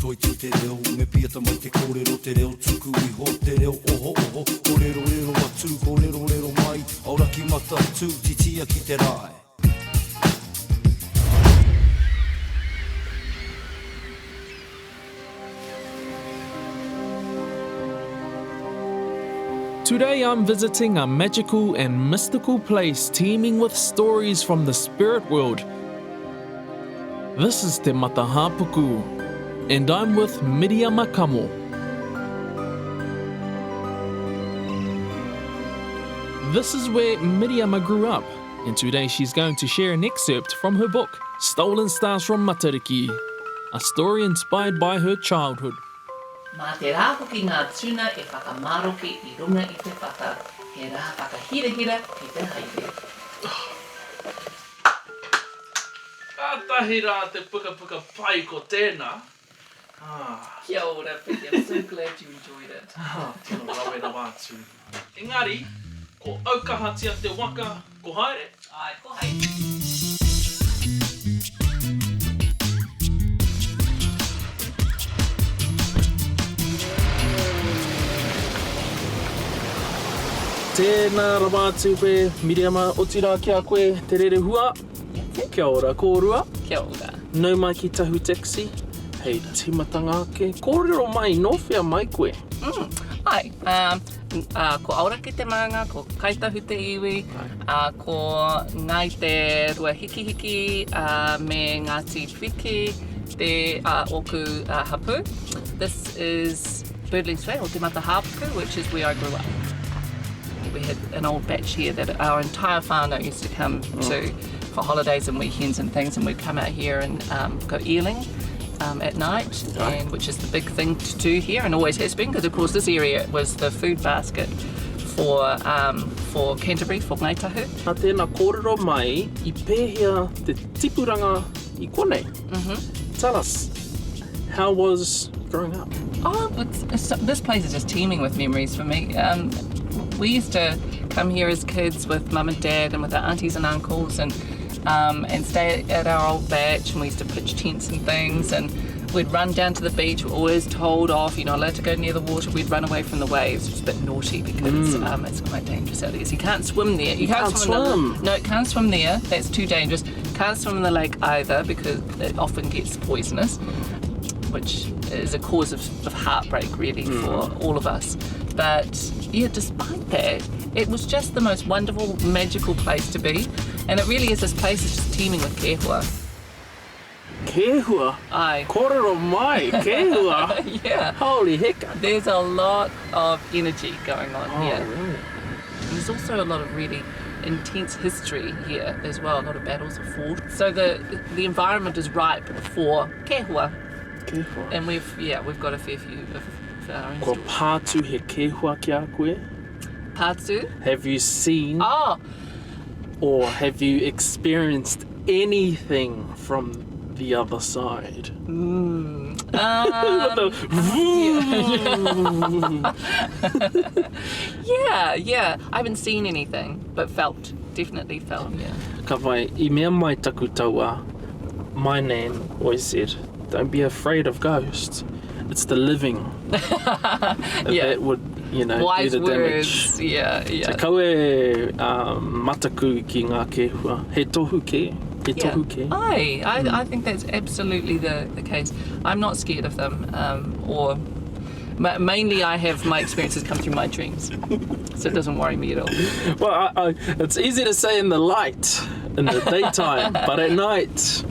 toi te te reo me piata mai te kōrero te reo tuku I ho te reo oho oho kōrero rero atu kōrero rero mai auraki mata tu titia ki te rai Today I'm visiting a magical and mystical place teeming with stories from the spirit world. This is Te Matahapuku, and I'm with Miriama Kamo. This is where Miriama grew up, and today she's going to share an excerpt from her book, Stolen Stars from Matariki, a story inspired by her childhood. Mā te rā hoki ngā tuna e whakamaroke I runga I te whaka, he rā whakahirahira ki te haere. Atahi rā te puka pai ko tēnā. Kia ora, Pete, I'm so glad you enjoyed it. Tino rawera wātu. Engari, ko aukahatia te waka, ko haere? Ai, ko haere. Tēnā rawātu pe, Miriama, o tira kia koe te rere hua. Kia ora, kōrua. Kia ora. Nau mai ki Tahu Taxi. Hei, timatanga ke. Kōrero mai, nōwhia mai koe. Ai, ko auraki te maanga, ko kaitahu te iwi, ko ngai te rua hiki me Ngāti Whiki, te oku hapu. This is Birdling's Way, or Te Matahapuku, which is where I grew up. We had an old batch here that our entire whānau used to come to for holidays and weekends and things, and we'd come out here and go eeling at night, and which is the big thing to do here and always has been, because of course this area was the food basket for Canterbury, for Ngāi Tahu. Nā tēnā kōrero mai, I pēhea te tipuranga I konei. Tell us, how was growing up? Oh, this place is just teeming with memories for me. We used to come here as kids with mum and dad and with our aunties and uncles and stay at our old batch, and we used to pitch tents and things, and we'd run down to the beach. We're always told off, you're not allowed to go near the water. We'd run away from the waves, which is a bit naughty because it's quite dangerous out there. So you can't swim there. You can't swim. No, you can't swim there. That's too dangerous. Can't swim in the lake either because it often gets poisonous, which is a cause of heartbreak really for all of us. But yeah, despite that, it was just the most wonderful, magical place to be. And it really is, this place is just teeming with kehua. Kehua? Ai. Kōrero mai, kehua? Yeah. Holy heck. There's a lot of energy going on here. Really? And there's also a lot of really intense history here as well. A lot of battles are fought. So the environment is ripe for kehua. Kehua. And we've got a fair few of our own Ko stories. pātu he kehua ki a koe? Pātu? Have you seen Oh, or have you experienced anything from the other side? Yeah. I haven't seen anything, but definitely felt, yeah. Ka wai, I mea mai taku taua, my nan always said, don't be afraid of ghosts. It's the living that would, Wise do the words. damage. Yeah. Te kaue mataku ki ngā kehua. He tohu ke. I think that's absolutely the case. I'm not scared of them, or mainly I have my experiences come through my dreams, so it doesn't worry me at all. Well, it's easy to say in the light, in the daytime, but at night,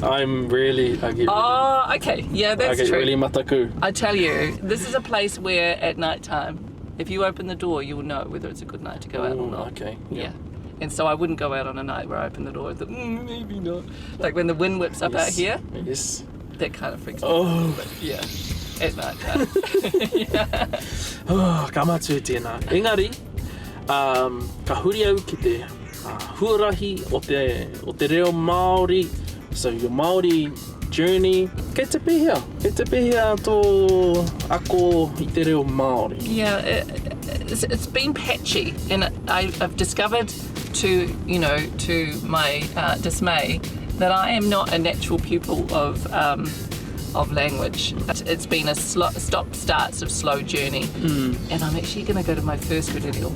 I get really okay. Yeah, that's true. really mataku. I tell you, this is a place where at night time, if you open the door, you will know whether it's a good night to go out or not. Okay. Yeah. And so I wouldn't go out on a night where I open the door. I thought, maybe not. Like when the wind whips up out here. Yes. That kind of freaks me out. But yeah, at night time. Ka matu tēnā. Engari, ka huri au ki te huarahi o te reo Māori. So your Māori journey, kei te pēhea tō ako I te reo Māori. Yeah, it's been patchy, and I've discovered to my dismay that I am not a natural pupil of of language. It's been a stop-start sort of slow journey, and I'm actually going to go to my first kōrero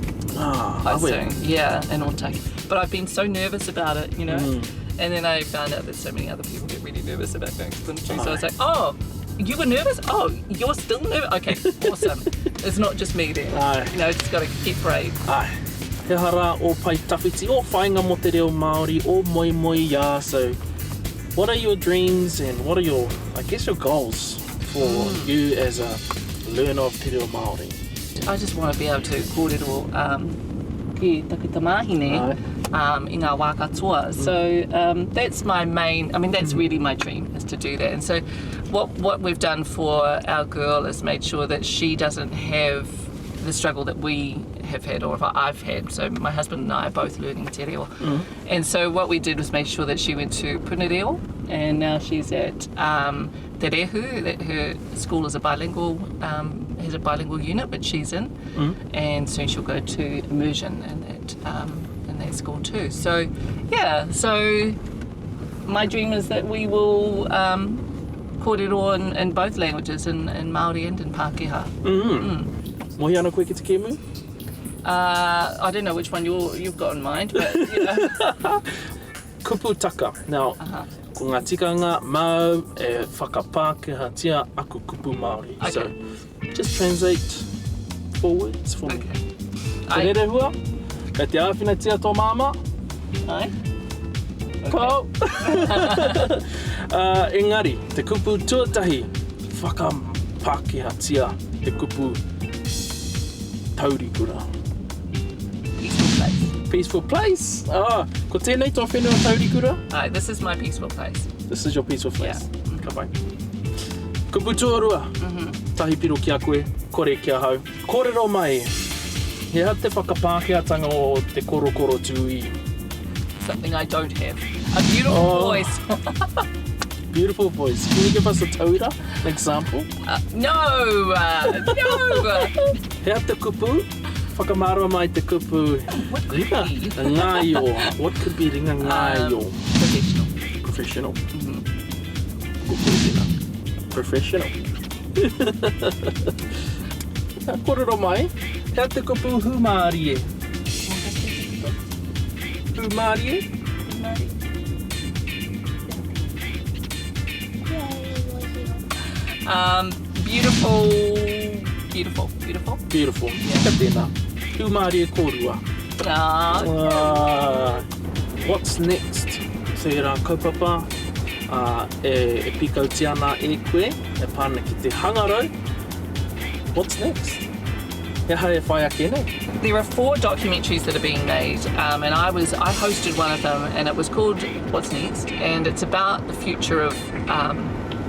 quite soon. Yeah, in Otaki. But I've been so nervous about it, you know, and then I found out that so many other people get really nervous about going to them too. So I was like, oh, you were nervous? Oh, you're still nervous? Okay, awesome. It's not just me then. You know, just got to keep brave. He hara o pai tawhiti o whainga mo te reo Māori o moi moi ia. So what are your dreams and what are your, I guess, your goals for you as a learner of te reo Māori? I just want to be able to kōrero ki takutamahine i ngā wā katoa. So that's my main, I mean, that's really my dream, is to do that. And so what we've done for our girl is made sure that she doesn't have the struggle that we have had, or if I've had. So my husband and I are both learning te reo. And so what we did was make sure that she went to Punereo, and now she's at Te Rehu, that her school is a bilingual, has a bilingual unit which she's in, and soon she'll go to immersion in that school too. So yeah, so my dream is that we will kōrero in both languages, in Māori and in Pākehā. Mohi ana koe ki te kēmu? I don't know which one you've got in mind, but you know. Kuputaka. Now, ko ngā tikanga mau e whakapākehātia aku kupu Māori. Okay. So, just translate 4 words for me. Okay. Te rere hua, kei te āwhina tia tō māma. Ai. Ko! Engari, te kupu tuatahi, whakapākehātia te kupu taurikura. Peaceful place. Ko tēnei tō whenua taurikura? This is my peaceful place. This is your peaceful place. Yeah. Ka pai. Kupu tuarua. Tahi piro ki a koe, kore ki a hau. Kōrero mai. He ha te whakapākeatanga o te korokoro tui. Something I don't have. A beautiful voice. Beautiful voice. Can you give us a taura, an example? No. He ha te kupu. Whakamārua mai te kupu. What could Ringa. be? Ngāio. What could be ringa ngāio? Professional. Professional. Kōrero mai. Hea te kupu humārie. Humārie? Beautiful. Beautiful. Ka tēnā. Humārie kōrua. What's next? So i rā kaupapa, e pikau tiana e koe, e pāna ki te hangarau. What's next? He hae e whai ake nei? There are 4 documentaries that are being made, and I hosted one of them, and it was called What's Next, and it's about the future of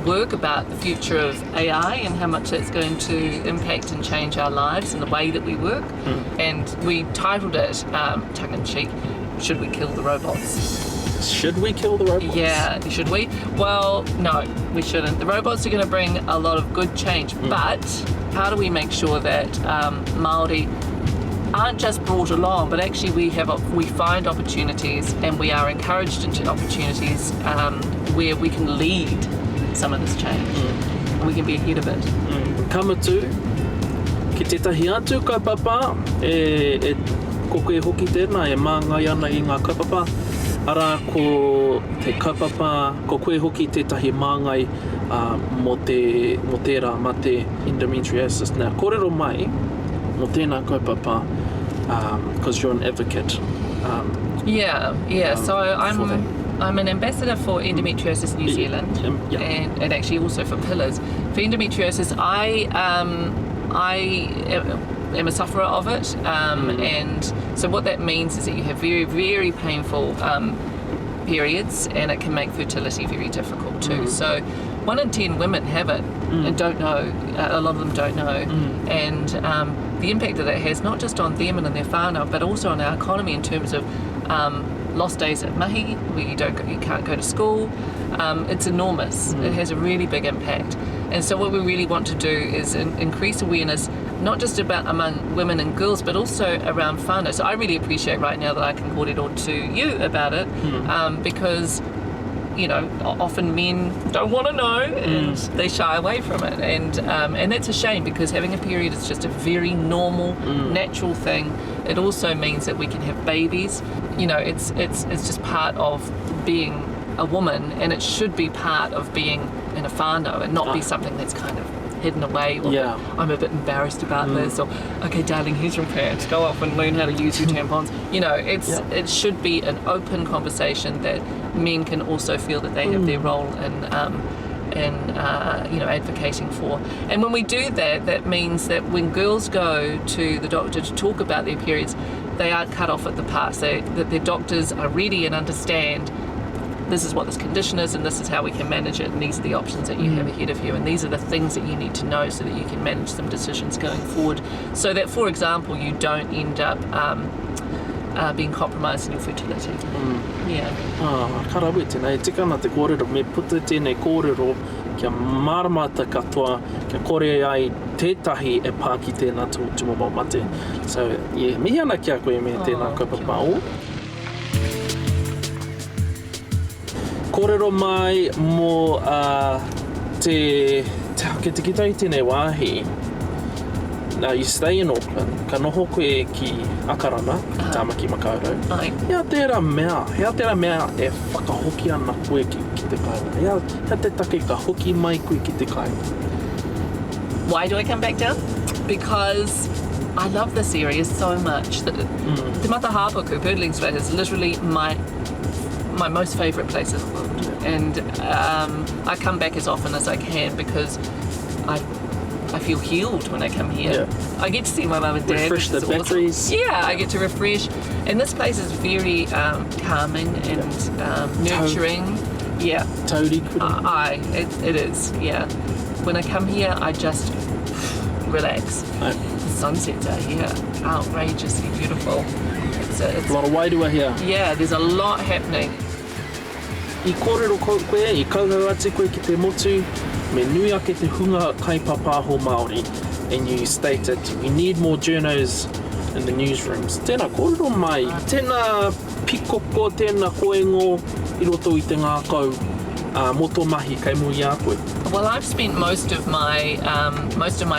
work, about the future of AI and how much it's going to impact and change our lives and the way that we work. And we titled it, tongue-in-cheek, Should We Kill the Robots? Should we kill the robots? Yeah, should we? Well, no, we shouldn't. The robots are going to bring a lot of good change, but how do we make sure that Māori aren't just brought along, but actually we find opportunities and we are encouraged into opportunities where we can lead some of this change. We can be ahead of it. Kamatu, ki tētahi atu kaupapa, ko koe hoki tēnā, e māngai ana i ngā kaupapa. Ara ko te kaupapa, ko koe hoki tētahi māngai mo tērā ma te endometriosis. Nā, kōrero mai, mo tēnā kaupapa, because you're an advocate. So I'm an ambassador for Endometriosis New Zealand, and actually also for Pillars. For endometriosis, I am a sufferer of it, and so what that means is that you have very, very painful periods, and it can make fertility very difficult too. So 1 in 10 women have it and don't know. A lot of them don't know, and the impact that it has not just on them and on their whānau, but also on our economy in terms of lost days at mahi, where you can't go to school. It's enormous. It has a really big impact. And so what we really want to do is increase awareness, not just about among women and girls, but also around whānau. So I really appreciate right now that I can kōrero to you about it, because often men don't want to know and they shy away from it, and that's a shame, because having a period is just a very normal, natural thing. It also means that we can have babies. It's just part of being a woman, and it should be part of being in a whānau and not be something that's kind of hidden away, or I'm a bit embarrassed about this, or okay darling, here's your pads, go off and learn how to use your tampons. It should be an open conversation that men can also feel that they have their role in advocating for. And when we do that, that means that when girls go to the doctor to talk about their periods, they aren't cut off at the pass. That their doctors are ready and understand this is what this condition is, and this is how we can manage it, and these are the options that you have ahead of you, and these are the things that you need to know so that you can manage some decisions going forward, so that, for example, you don't end up being compromised in your fertility. Karawe tēnei, tikana te kōrero, me puta tēnei kōrero kia maramata katoa, kia kore ai tētahi e pā ki tēnā tūmama mate. So, mihi ana kia koe me tēnā kaupapa o. Kōrero mai mō te kitai tēnei wāhi. Now you stay in Auckland, ka noho koe ki Akarana, ki Tāmaki Makaurau. Hea tērā mea e whakahoki ana koe ki te kainga. Hea te take ka hoki mai koe ki te kainga. Why do I come back down? Because I love this area so much. Te Matahapuku, Birdlingsville, is literally my most favourite place in the world. And I come back as often as I can because I feel healed when I come here. I get to see my mum and dad. Refresh the batteries. Awesome. Yeah, I get to refresh. And this place is very calming and nurturing. Tauri it is, When I come here, I just relax. The sunsets are here outrageously beautiful. It's a lot of wairua here. Yeah, there's a lot happening. I kōrero koe, I kauhau ati koe ki te motu, me nui ake te hunga kaipapāho Māori, and you stated we need more journos in the newsrooms. Tēnā kōrero mai, tēnā pikoko, tēnā koengo I roto I te ngākau moto mahi kai mui a koe. Well, I've spent most of my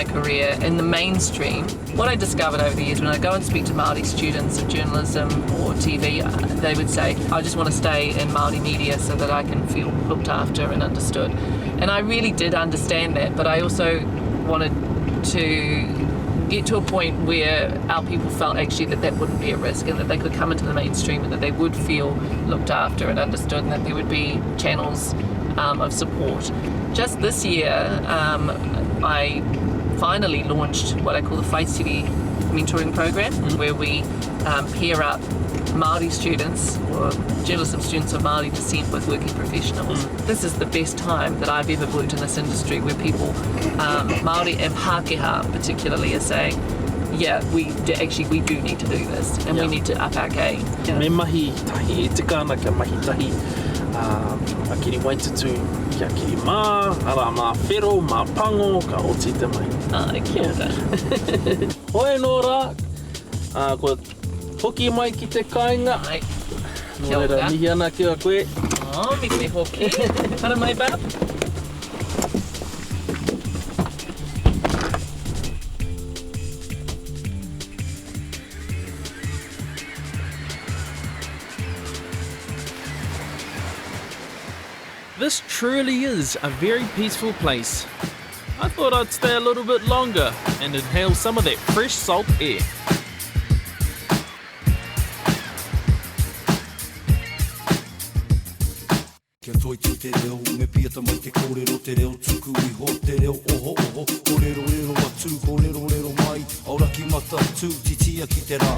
career in the mainstream. What I discovered over the years, when I go and speak to Māori students of journalism or TV, they would say, I just want to stay in Māori media so that I can feel looked after and understood. And I really did understand that, but I also wanted to get to a point where our people felt actually that wouldn't be a risk, and that they could come into the mainstream and that they would feel looked after and understood, and that there would be channels of support. Just this year, I finally launched what I call the Whaitiri mentoring program, where we pair up Māori students or journalism students of Māori descent with working professionals. This is the best time that I've ever worked in this industry, where people, Māori and Pākehā particularly, are saying, we do need to do this, and we need to up our game. Me mahi tahi, e tika ana kia mahi tahi, a kiri waitutu, kia kiri mā, ara mā whero, mā pango, ka oti te mai. Kia ora. Hoi nō rā, ko hoki mai ki te kāinga. Kia ora. Nō mihi ana kia koe. Mi te hoki. Hara mai, Bab. This truly is a very peaceful place. I thought I'd stay a little bit longer and inhale some of that fresh salt air. Kia toi tu te reo, me piata mai te kōrero te reo, tuku I ho te reo, oho oho, kōrero rero atu, kōrero rero mai, auraki mata tu, titia ki te rā.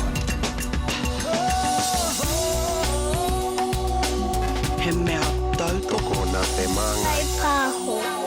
He mea tautoko na te manga. Kai pāho.